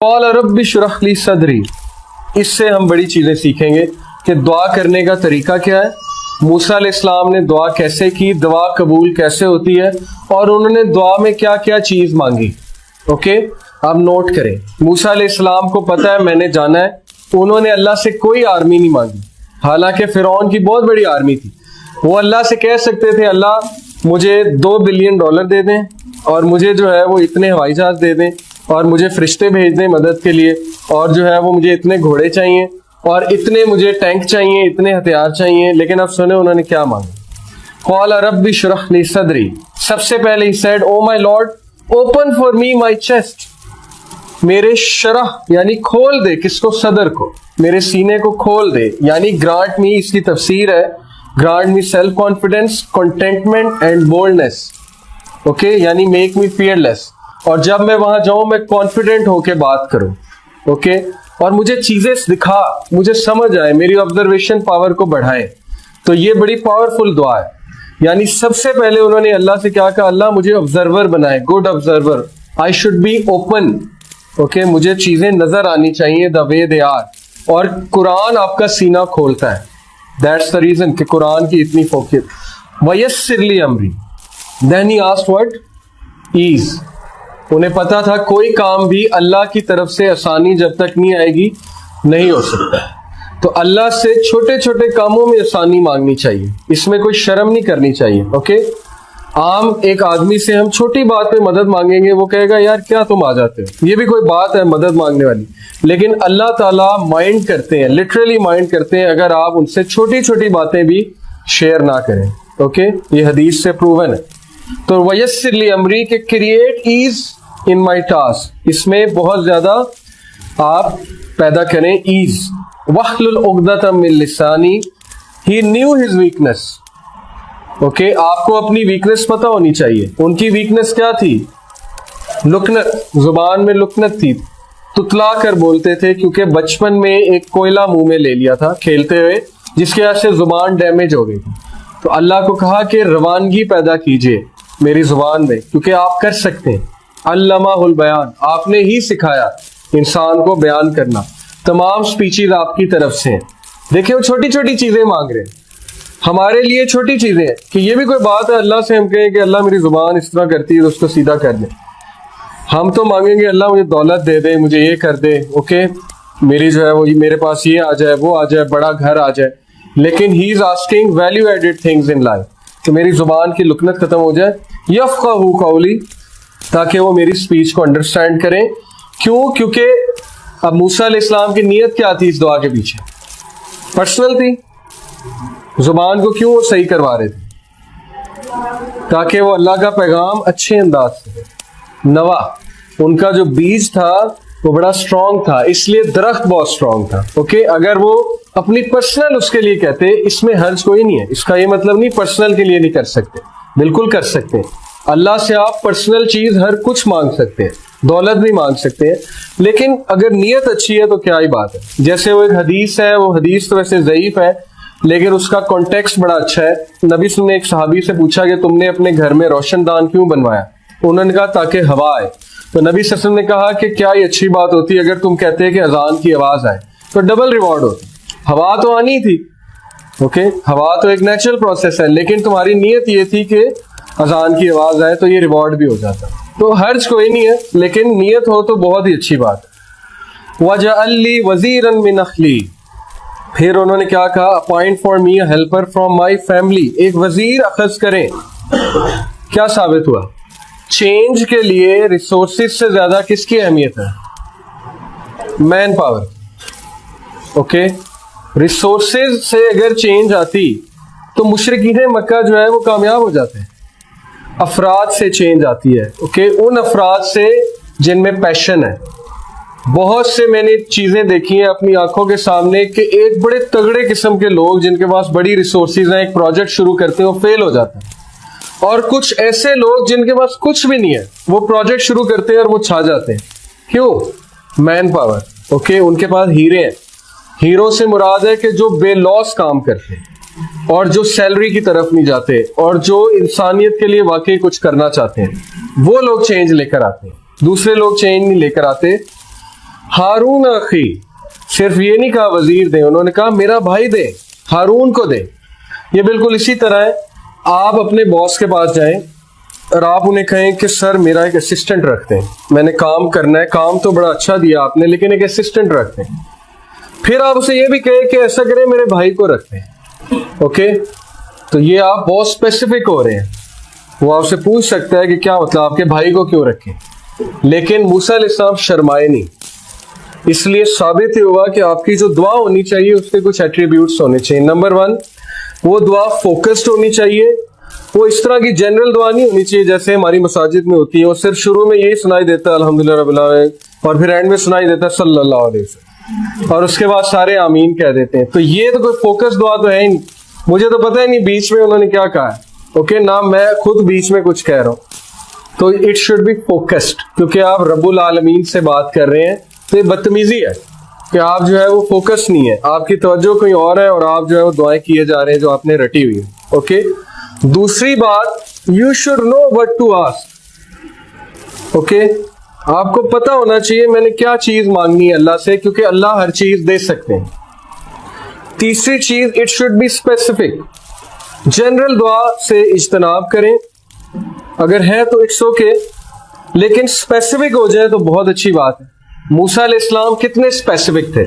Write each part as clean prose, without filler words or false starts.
قال رب اشرح لی صدری، اس سے ہم بڑی چیزیں سیکھیں گے کہ دعا کرنے کا طریقہ کیا ہے، موسیٰ علیہ السلام نے دعا کیسے کی، دعا قبول کیسے ہوتی ہے، اور انہوں نے دعا میں کیا کیا چیز مانگی۔ اوکے، آپ نوٹ کریں۔ موسیٰ علیہ السلام کو پتا ہے میں نے جانا ہے، انہوں نے اللہ سے کوئی آرمی نہیں مانگی، حالانکہ فرعون کی بہت بڑی آرمی تھی۔ وہ اللہ سے کہہ سکتے تھے اللہ مجھے $2 بلین دے دیں، اور مجھے جو ہے وہ اتنے ہوائی جہاز دے دیں، اور مجھے فرشتے بھیج دیں مدد کے لیے، اور جو ہے وہ مجھے اتنے گھوڑے چاہیے، اور اتنے مجھے ٹینک چاہیے، اتنے ہتھیار چاہیے۔ لیکن اب سنیں انہوں نے کیا مانگا۔ قال رب اشرح لی صدری، سب سے پہلے he said oh my Lord open for me my chest، میرے شرح یعنی کھول دے، کس کو؟ صدر کو، میرے سینے کو کھول دے، یعنی گرانٹ می، اس کی تفسیر ہے grant me self confidence, contentment and boldness, okay, یعنی میک می فیئر لیس، اور جب میں وہاں جاؤں میں کانفیڈنٹ ہو کے بات کروں، اوکے، اور مجھے چیزیں دکھا، مجھے سمجھ آئے، میری آبزرویشن پاور کو بڑھائے۔ تو یہ بڑی پاورفل دعا ہے، یعنی سب سے پہلے انہوں نے اللہ سے کیا کہا، اللہ مجھے آبزرور بنائے، good observer, I should be open, okay, مجھے چیزیں نظر آنی چاہیے دا وے دے آر، اور قرآن آپ کا سینہ کھولتا ہے، دیٹس دا ریزن کہ قرآن کی اتنی فوقیت۔ وَيَسِّرْ لِي أَمْرِي، then he asked what؟ ease، انہیں پتا تھا کوئی کام بھی اللہ کی طرف سے آسانی جب تک نہیں آئے گی نہیں ہو سکتا، تو اللہ سے چھوٹے چھوٹے کاموں میں آسانی مانگنی چاہیے، اس میں کوئی شرم نہیں کرنی چاہیے، اوکے۔ عام ایک آدمی سے ہم چھوٹی بات پہ مدد مانگیں گے، وہ کہے گا یار کیا تم آ جاتے ہو، یہ بھی کوئی بات ہے مدد مانگنے والی، لیکن اللہ تعالیٰ مائنڈ کرتے ہیں، لٹرلی مائنڈ کرتے ہیں اگر آپ ان سے چھوٹی چھوٹی باتیں بھی شیئر نہ کریں، اوکے، یہ حدیث سے پروون ہے۔ تو ویسر لی امری کے کریٹ ایز ان مائی ٹاسک، اس میں بہت زیادہ آپ پیدا کریں ایز۔ واحلل عقدۃ من لسانی، ہی نیو ہز ویکنیس، اوکے، آپ کو اپنی ویکنیس پتہ ہونی چاہیے۔ ان کی ویکنیس کیا تھی؟ لکنت، زبان میں لکنت تھی، تتلا کر بولتے تھے، کیونکہ بچپن میں ایک کوئلہ منہ میں لے لیا تھا کھیلتے ہوئے، جس کی وجہ سے زبان ڈیمیج ہو گئی تھی۔ تو اللہ کو کہا کہ روانگی پیدا کیجئے میری زبان میں، کیونکہ آپ کر سکتے ہیں۔ علمہ البیان، آپ نے ہی سکھایا انسان کو بیان کرنا، تمام سپیچز آپ کی طرف سے ہیں۔ دیکھیں وہ چھوٹی چھوٹی چیزیں مانگ رہے ہیں، ہمارے لیے چھوٹی چیزیں ہیں کہ یہ بھی کوئی بات ہے اللہ سے ہم کہیں کہ اللہ میری زبان اس طرح کرتی ہے تو اس کو سیدھا کر دیں۔ ہم تو مانگیں گے اللہ مجھے دولت دے دے، مجھے یہ کر دے، اوکے، میری جو ہے وہ میرے پاس یہ آ جائے، وہ آ جائے، بڑا گھر آ جائے، لیکن he is asking value added things in life, کہ میری زبان کی لکنت ختم ہو جائے، یفقہوا قولی، تاکہ وہ میری سپیچ کو انڈرسٹینڈ کریں۔ کیوں؟ کیونکہ اب موسیٰ علیہ السلام کی نیت کیا تھی اس دعا کے پیچھے؟ پرسنل تھی، زبان کو کیوں وہ صحیح کروا رہے تھے؟ تاکہ وہ اللہ کا پیغام اچھے انداز سے نوا، ان کا جو بیج تھا وہ بڑا اسٹرانگ تھا، اس لیے درخت بہت اسٹرانگ تھا، اوکے۔ اگر وہ اپنی پرسنل اس کے لیے کہتے، اس میں حرج کوئی نہیں ہے، اس کا یہ مطلب نہیں پرسنل کے لیے نہیں کر سکتے، بالکل کر سکتے ہیں۔ اللہ سے آپ پرسنل چیز ہر کچھ مانگ سکتے ہیں، دولت بھی مانگ سکتے ہیں، لیکن اگر نیت اچھی ہے تو کیا ہی بات ہے۔ جیسے وہ ایک حدیث ہے، وہ حدیث تو ویسے ضعیف ہے لیکن اس کا کانٹیکسٹ بڑا اچھا ہے۔ نبی صلی اللہ علیہ وسلم نے ایک صحابی سے پوچھا کہ تم نے اپنے گھر میں روشن دان کیوں بنوایا؟ انہوں نے کہا تاکہ ہوا آئے۔ تو نبی صلی اللہ علیہ وسلم نے کہا کہ کیا یہ اچھی بات ہوتی ہے اگر تم کہتے ہیں کہ اذان کی آواز آئے تو ڈبل ریوارڈ ہوتی، ہوا تو آنی تھی، اوکے، ہوا تو ایک نیچرل پروسیس ہے، لیکن تمہاری نیت یہ تھی کہ اذان کی آواز آئے تو یہ ریوارڈ بھی ہو جاتا، تو حرج کوئی نہیں ہے، لیکن نیت ہو تو بہت ہی اچھی بات ہے۔ وَجَعَلْ لِي وَزِيرًا مِّنْ أَخْلِي، پھر انہوں نے کیا کہا، appoint for me a helper from my family, ایک وزیر اخذ کریں۔ کیا ثابت ہوا؟ چینج کے لیے ریسورسز سے زیادہ کس کی اہمیت ہے؟ Man power, okay. ریسورسز سے اگر چینج آتی تو مشرکین مکہ جو ہے وہ کامیاب ہو جاتے ہیں۔ افراد سے چینج آتی ہے، اوکے، ان افراد سے جن میں پیشن ہے۔ بہت سے میں نے چیزیں دیکھی ہیں اپنی آنکھوں کے سامنے کہ ایک بڑے تگڑے قسم کے لوگ جن کے پاس بڑی ریسورسز ہیں، ایک پروجیکٹ شروع کرتے ہیں وہ فیل ہو جاتا ہے، اور کچھ ایسے لوگ جن کے پاس کچھ بھی نہیں ہے وہ پروجیکٹ شروع کرتے ہیں اور وہ چھا جاتے ہیں۔ کیوں؟ مین پاور، اوکے، ان کے پاس ہیرے ہیں۔ ہیرو سے مراد ہے کہ جو بے لوس کام کرتے ہیں اور جو سیلری کی طرف نہیں جاتے اور جو انسانیت کے لیے واقعی کچھ کرنا چاہتے ہیں، وہ لوگ چینج لے کر آتے ہیں، دوسرے لوگ چینج نہیں لے کر آتے۔ हारून अखी, सिर्फ ये नहीं कहा वजीर दे, उन्होंने कहा मेरा भाई दे, हारून को दे। ये बिल्कुल इसी तरह है, आप अपने बॉस के पास जाएं और आप उन्हें कहें कि सर मेरा एक असिस्टेंट रखते हैं, मैंने काम करना है, काम तो बड़ा अच्छा दिया आपने लेकिन एक असिस्टेंट रखते हैं। फिर आप उसे ये भी कहें कि ऐसा करें मेरे भाई को रखते हैं। ओके, तो ये आप बहुत स्पेसिफिक हो रहे हैं। वो आपसे पूछ सकता है कि क्या मतलब आपके भाई को क्यों रखें, लेकिन मूसा अलैहिस्सलाम शर्माए नहीं। इसलिए साबित ही हुआ कि आपकी जो दुआ होनी चाहिए उसके कुछ एट्रीब्यूट्स होने चाहिए। नंबर 1, वो दुआ फोकस्ड होनी चाहिए। वो इस तरह की जनरल दुआ नहीं होनी चाहिए जैसे हमारी मसाजिद में होती है, वो सिर्फ शुरू में यही सुनाई देता है अल्हम्दुलिल्लाह रब्बिल आलमीन, और फिर एंड में सुनाई देता है सल्लल्लाहु अलैहि वसल्लम, और उसके बाद सारे आमीन कह देते हैं। तो ये तो कोई फोकस दुआ तो है ही नहीं। मुझे तो पता ही नहीं बीच में उन्होंने क्या कहा है। ओके ना, मैं खुद बीच में कुछ कह रहा हूँ, तो इट शुड बी फोकस्ड, क्योंकि आप रब्बुल आलमीन से बात कर रहे हैं। तो ये बदतमीजी है कि आप जो है वो फोकस नहीं है, आपकी तवज्जो कोई और है और आप जो है वो दुआएं किए जा रहे हैं जो आपने रटी हुई है। ओके, दूसरी बात, you should know what to ask. Okay, आपको पता होना चाहिए मैंने क्या चीज मांगनी है अल्लाह से, क्योंकि अल्लाह हर चीज दे सकते हैं। तीसरी चीज, it should be specific. General दुआ से इज्तनाब करें, अगर है तो इट्स ओके, लेकिन स्पेसिफिक हो जाए तो बहुत अच्छी बात है। मूसा अलैहिस्सलाम कितने स्पेसिफिक थे।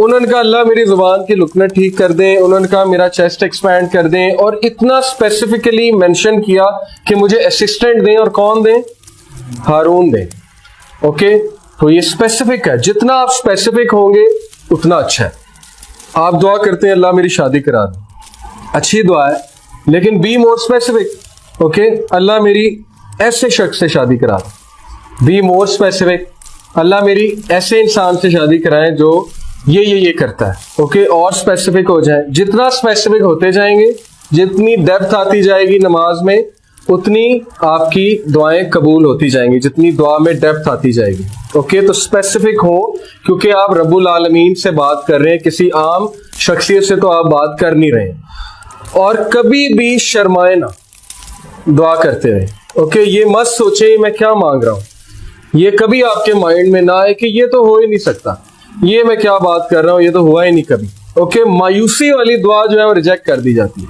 उन्होंने कहा अल्लाह मेरी जुबान की लुकनत ठीक कर दे, उन्होंने कहा मेरा चेस्ट एक्सपैंड कर दें, और इतना स्पेसिफिकली मेंशन किया कि मुझे असिस्टेंट दें, और कौन दें? हारून दें। ओके, तो ये स्पेसिफिक है, जितना आप स्पेसिफिक होंगे उतना अच्छा है। आप दुआ करते हैं अल्लाह मेरी शादी करा दे, अच्छी दुआ है, लेकिन बी मोर स्पेसिफिक। ओके, अल्लाह मेरी ऐसे शख्स से शादी करा दे, बी मोर स्पेसिफिक। अल्लाह मेरी ऐसे इंसान से शादी कराए जो ये करता है। ओके, और स्पेसिफिक हो जाए। जितना स्पेसिफिक होते जाएंगे, जितनी डेप्थ आती जाएगी नमाज में, उतनी आपकी दुआएं कबूल होती जाएंगी, जितनी दुआ में डेप्थ आती जाएगी। ओके, तो स्पेसिफिक हो, क्योंकि आप रब्बुल आलमीन से बात कर रहे हैं, किसी आम शख्सियत से तो आप बात कर नहीं रहे। और कभी भी शर्माए ना दुआ करते रहे। ओके, ये मत सोचे मैं क्या मांग रहा हूं, ये कभी आपके माइंड में ना आए कि ये तो हो ही नहीं सकता, ये मैं क्या बात कर रहा हूं, ये तो हुआ ही नहीं कभी। ओके, मायूसी वाली दुआ जो है वो रिजेक्ट कर दी जाती है।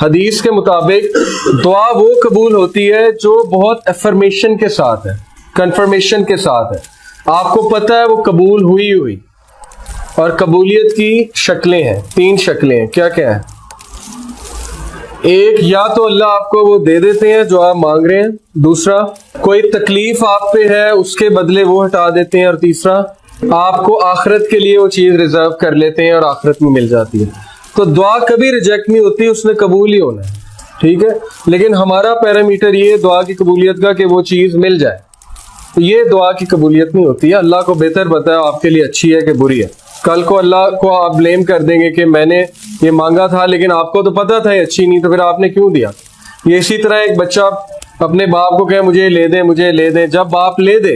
हदीस के मुताबिक दुआ वो कबूल होती है जो बहुत अफर्मेशन के साथ है, कंफर्मेशन के साथ है, आपको पता है वो कबूल हुई। और कबूलियत की शक्लें हैं, 3 शक्लें हैं। क्या क्या है? एक, या तो अल्लाह आपको वो दे देते हैं जो आप मांग रहे हैं। दूसरा, कोई तकलीफ आप पे है उसके बदले वो हटा देते हैं। और तीसरा, आपको आखिरत के लिए वो चीज रिजर्व कर लेते हैं और आखिरत में मिल जाती है। तो दुआ कभी रिजेक्ट नहीं होती, उसने कबूल ही होना है। ठीक है, लेकिन हमारा पैरामीटर ये दुआ की कबूलियत का कि वो चीज मिल जाए, तो ये दुआ की कबूलियत नहीं होती है। अल्लाह को बेहतर पता है आपके लिए अच्छी है कि बुरी है। कल को अल्लाह को आप ब्लेम कर देंगे कि मैंने ये मांगा था लेकिन आपको तो पता था ये अच्छी नहीं, तो फिर आपने क्यों दिया। ये इसी तरह एक बच्चा अपने बाप को कहे मुझे ले दे, मुझे ले दे, जब बाप ले दे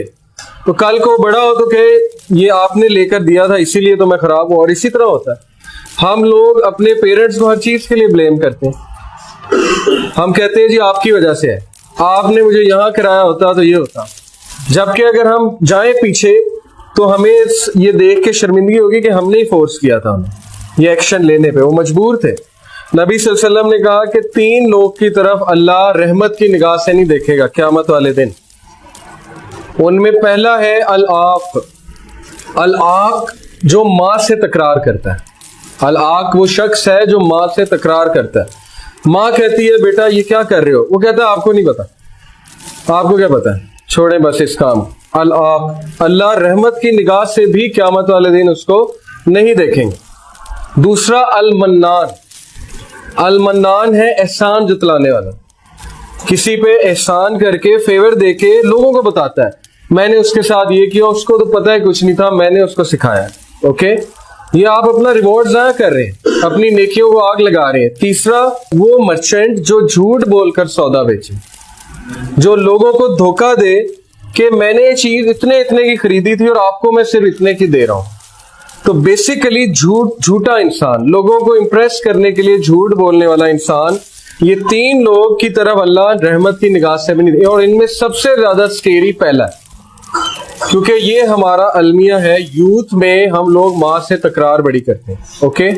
तो कल को बड़ा हो तो कहे ये आपने लेकर दिया था इसीलिए तो मैं खराब हूं। और इसी तरह होता है, हम लोग अपने पेरेंट्स को हर चीज के लिए ब्लेम करते हैं। हम कहते हैं जी आपकी वजह से है, आपने मुझे यहां कराया होता तो ये होता। जबकि अगर हम जाएं पीछे तो हमें ये देख के शर्मिंदगी होगी कि हमने ही फोर्स किया था उन्हें ये एक्शन लेने पे, वो मजबूर थे। नबी सल्लल्लाहु अलैहि वसल्लम ने कहा कि 3 लोग की तरफ अल्लाह रहमत की निगाह से नहीं देखेगा क़यामत वाले दिन। उनमें पहला है अल-आक। अल-आक जो माँ से तकरार करता है। अल-आक वो शख्स है जो माँ से तकरार करता है। माँ कहती है बेटा ये क्या कर रहे हो, वो कहता है आपको नहीं पता, आपको क्या पता है, छोड़ें बस इस काम। अल-आक, अल्लाह रहमत की निगाह से भी क़यामत वाले दिन उसको नहीं देखेंगे। दूसरा अल-मन्नान। अल-मन्नान है एहसान जतलाने वाला, किसी पे एहसान करके फेवर देके लोगों को बताता है मैंने उसके साथ ये किया, उसको तो पता है कुछ नहीं था, मैंने उसको सिखाया। ओके, ये आप अपना रिवॉर्ड ज़ाया कर रहे हैं, अपनी नेकियों को आग लगा रहे हैं। तीसरा वो मर्चेंट जो झूठ बोलकर सौदा बेचे, जो लोगों को धोखा दे कि मैंने ये चीज इतने की खरीदी थी और आपको मैं सिर्फ इतने की दे रहा हूं। तो बेसिकली झूठा इंसान, लोगों को इंप्रेस करने के लिए झूठ बोलने वाला इंसान, ये 3 लोग की तरफ अल्लाह रहमत की निगाह से भी नहीं। और इनमें सबसे ज्यादा स्केरी पहला है, کیونکہ یہ ہمارا المیہ ہے. یوتھ میں ہم لوگ ماں سے تکرار بڑی کرتے ہیں. اوکے,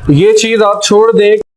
یہ چیز آپ چھوڑ دیں.